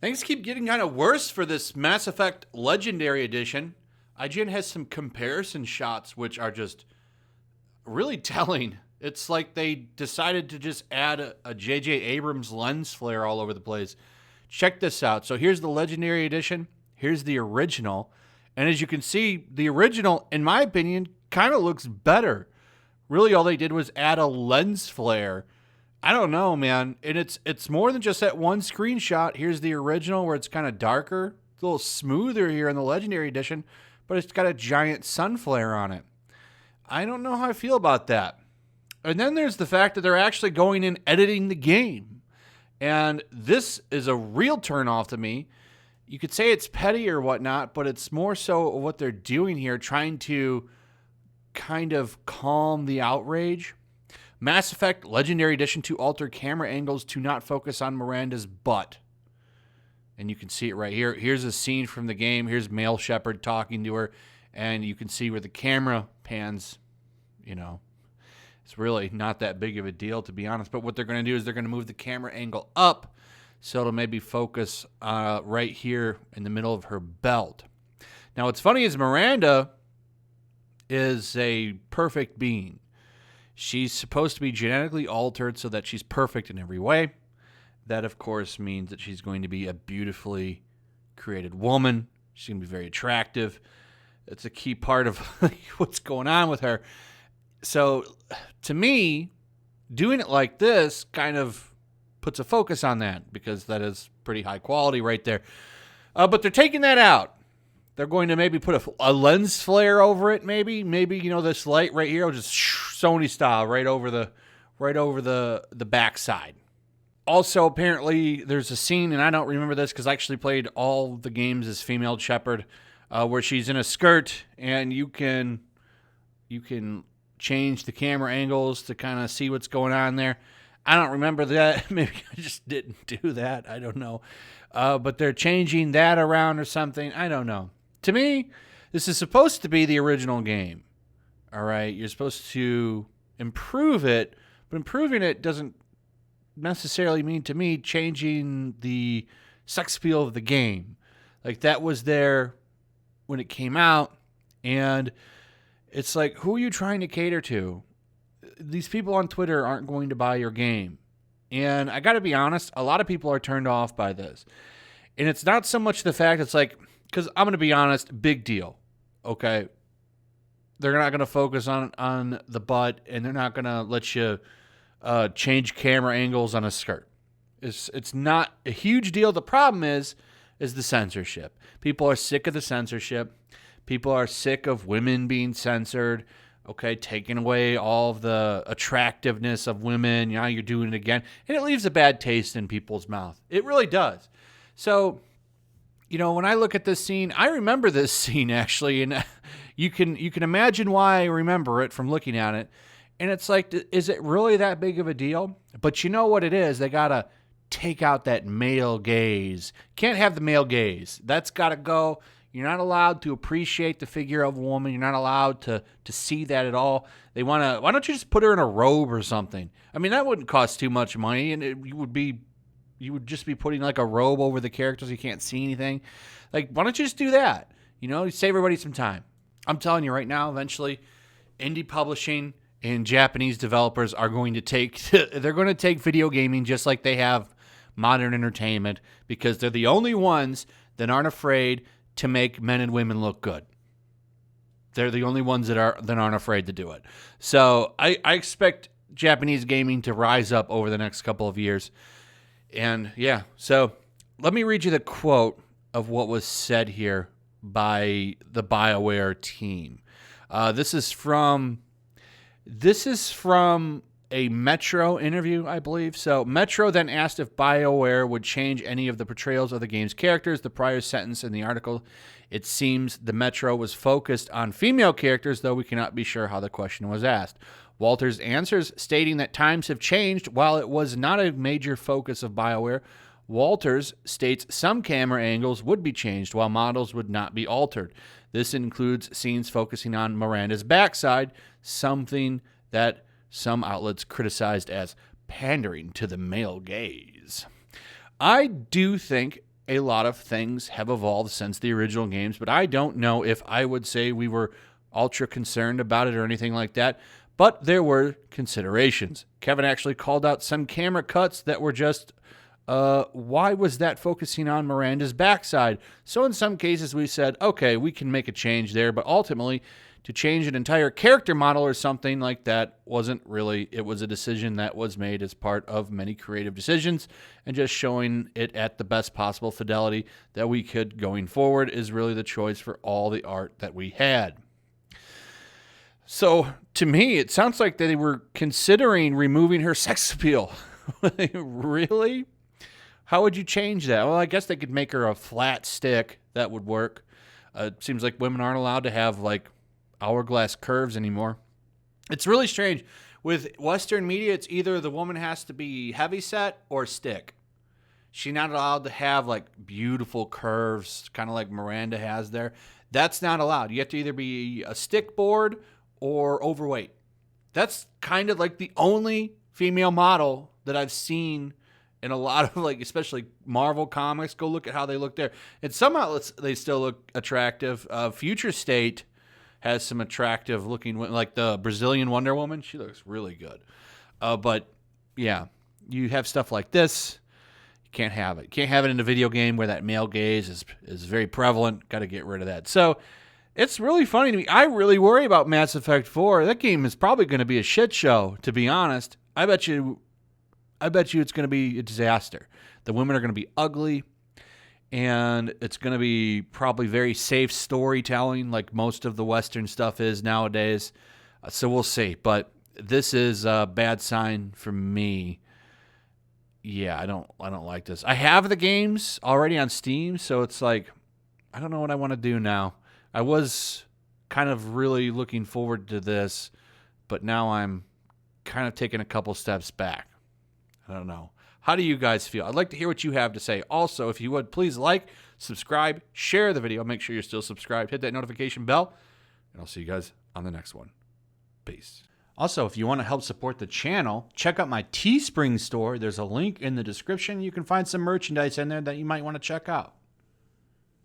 Things keep getting kind of worse for this Mass Effect Legendary Edition. IGN has some comparison shots which are just really telling. It's like they decided to just add a J.J. Abrams lens flare all over the place. Check this out. So here's the Legendary Edition. Here's the original. And as you can see, the original, in my opinion, kind of looks better. Really, all they did was add a lens flare. I don't know, man. And it's more than just that one screenshot. Here's the original where it's kind of darker. It's a little smoother here in the Legendary Edition, but it's got a giant sun flare on it. I don't know how I feel about that. And then there's the fact that they're actually going and editing the game. And this is a real turnoff to me. You could say it's petty or whatnot, but it's more so what they're doing here, trying to kind of calm the outrage. Mass Effect Legendary Edition to alter camera angles to not focus on Miranda's butt. And you can see it right here. Here's a scene from the game. Here's Male Shepard talking to her. And you can see where the camera pans, it's really not that big of a deal, to be honest. But what they're going to do is they're going to move the camera angle up so it'll maybe focus right here in the middle of her belt. Now, what's funny is Miranda is a perfect being. She's supposed to be genetically altered so that she's perfect in every way. That, of course, means that she's going to be a beautifully created woman. She's going to be very attractive. It's a key part of what's going on with her. So, to me, doing it like this kind of puts a focus on that because that is pretty high quality right there. But they're taking that out. They're going to maybe put a lens flare over it. Maybe this light right here will just Sony style right over the backside. Also, apparently, there's a scene, and I don't remember this because I actually played all the games as female Shepard, where she's in a skirt, and you can change the camera angles to kind of see what's going on there. I don't remember that. Maybe I just didn't do that. I don't know. But they're changing that around or something. I don't know. To me, this is supposed to be the original game. All right? You're supposed to improve it, but improving it doesn't necessarily mean, to me, changing the sex appeal of the game. Like, that was there when it came out, and it's like, who are you trying to cater to? These people on Twitter aren't going to buy your game. And I got to be honest, a lot of people are turned off by this. And it's not so much the fact it's like, because I'm going to be honest, big deal. Okay? They're not going to focus on the butt, and they're not going to let you change camera angles on a skirt. It's not a huge deal. The problem is the censorship. People are sick of the censorship. People are sick of women being censored. Okay, taking away all of the attractiveness of women. Now you're doing it again. And it leaves a bad taste in people's mouth. It really does. So, when I look at this scene, I remember this scene actually, and you can imagine why I remember it from looking at it. And it's like, is it really that big of a deal? But you know what it is? They got to take out that male gaze. Can't have the male gaze. That's got to go. You're not allowed to appreciate the figure of a woman. You're not allowed to see that at all. They want to. Why don't you just put her in a robe or something? I mean, that wouldn't cost too much money, and you would just be putting like a robe over the characters. You can't see anything. Like, why don't you just do that? Save everybody some time. I'm telling you right now. Eventually, indie publishing and Japanese developers are going to take. They're going to take video gaming just like they have modern entertainment, because they're the only ones that aren't afraid to make men and women look good. They're the only ones that aren't afraid to do it. So I expect Japanese gaming to rise up over the next couple of years. And yeah, so let me read you the quote of what was said here by the BioWare team. This is from a Metro interview, I believe. So Metro then asked if BioWare would change any of the portrayals of the game's characters. The prior sentence in the article, it seems the Metro was focused on female characters, though we cannot be sure how the question was asked. Walters answers, stating that times have changed. While it was not a major focus of BioWare, Walters states some camera angles would be changed while models would not be altered. This includes scenes focusing on Miranda's backside, something that some outlets criticized as pandering to the male gaze. I do think a lot of things have evolved since the original games, but I don't know if I would say we were ultra concerned about it or anything like that. But there were considerations. Kevin actually called out some camera cuts that were just, why was that focusing on Miranda's backside? So in some cases we said, okay, we can make a change there, but ultimately to change an entire character model or something like that wasn't really, it was a decision that was made as part of many creative decisions, and just showing it at the best possible fidelity that we could going forward is really the choice for all the art that we had. So, to me, it sounds like they were considering removing her sex appeal. Really? How would you change that? Well, I guess they could make her a flat stick. That would work. It seems like women aren't allowed to have, like, hourglass curves anymore. It's really strange. With Western media, it's either the woman has to be heavyset or stick. She's not allowed to have, like, beautiful curves, kind of like Miranda has there. That's not allowed. You have to either be a stick board or overweight. That's kind of like the only female model that I've seen in a lot of, like, especially Marvel comics. Go look at how they look there. And some outlets, they still look attractive. Future State has some attractive looking, like the Brazilian Wonder Woman. She looks really good. But yeah, you have stuff like this. You can't have it. You can't have it in a video game where that male gaze is very prevalent. Got to get rid of that. So it's really funny to me. I really worry about Mass Effect 4. That game is probably going to be a shit show, to be honest. I bet you it's going to be a disaster. The women are going to be ugly, and it's going to be probably very safe storytelling like most of the Western stuff is nowadays. So we'll see. But this is a bad sign for me. Yeah, I don't like this. I have the games already on Steam, so it's like, I don't know what I want to do now. I was kind of really looking forward to this, but now I'm kind of taking a couple steps back. I don't know. How do you guys feel? I'd like to hear what you have to say. Also, if you would, please like, subscribe, share the video. Make sure you're still subscribed. Hit that notification bell, and I'll see you guys on the next one. Peace. Also, if you want to help support the channel, check out my Teespring store. There's a link in the description. You can find some merchandise in there that you might want to check out.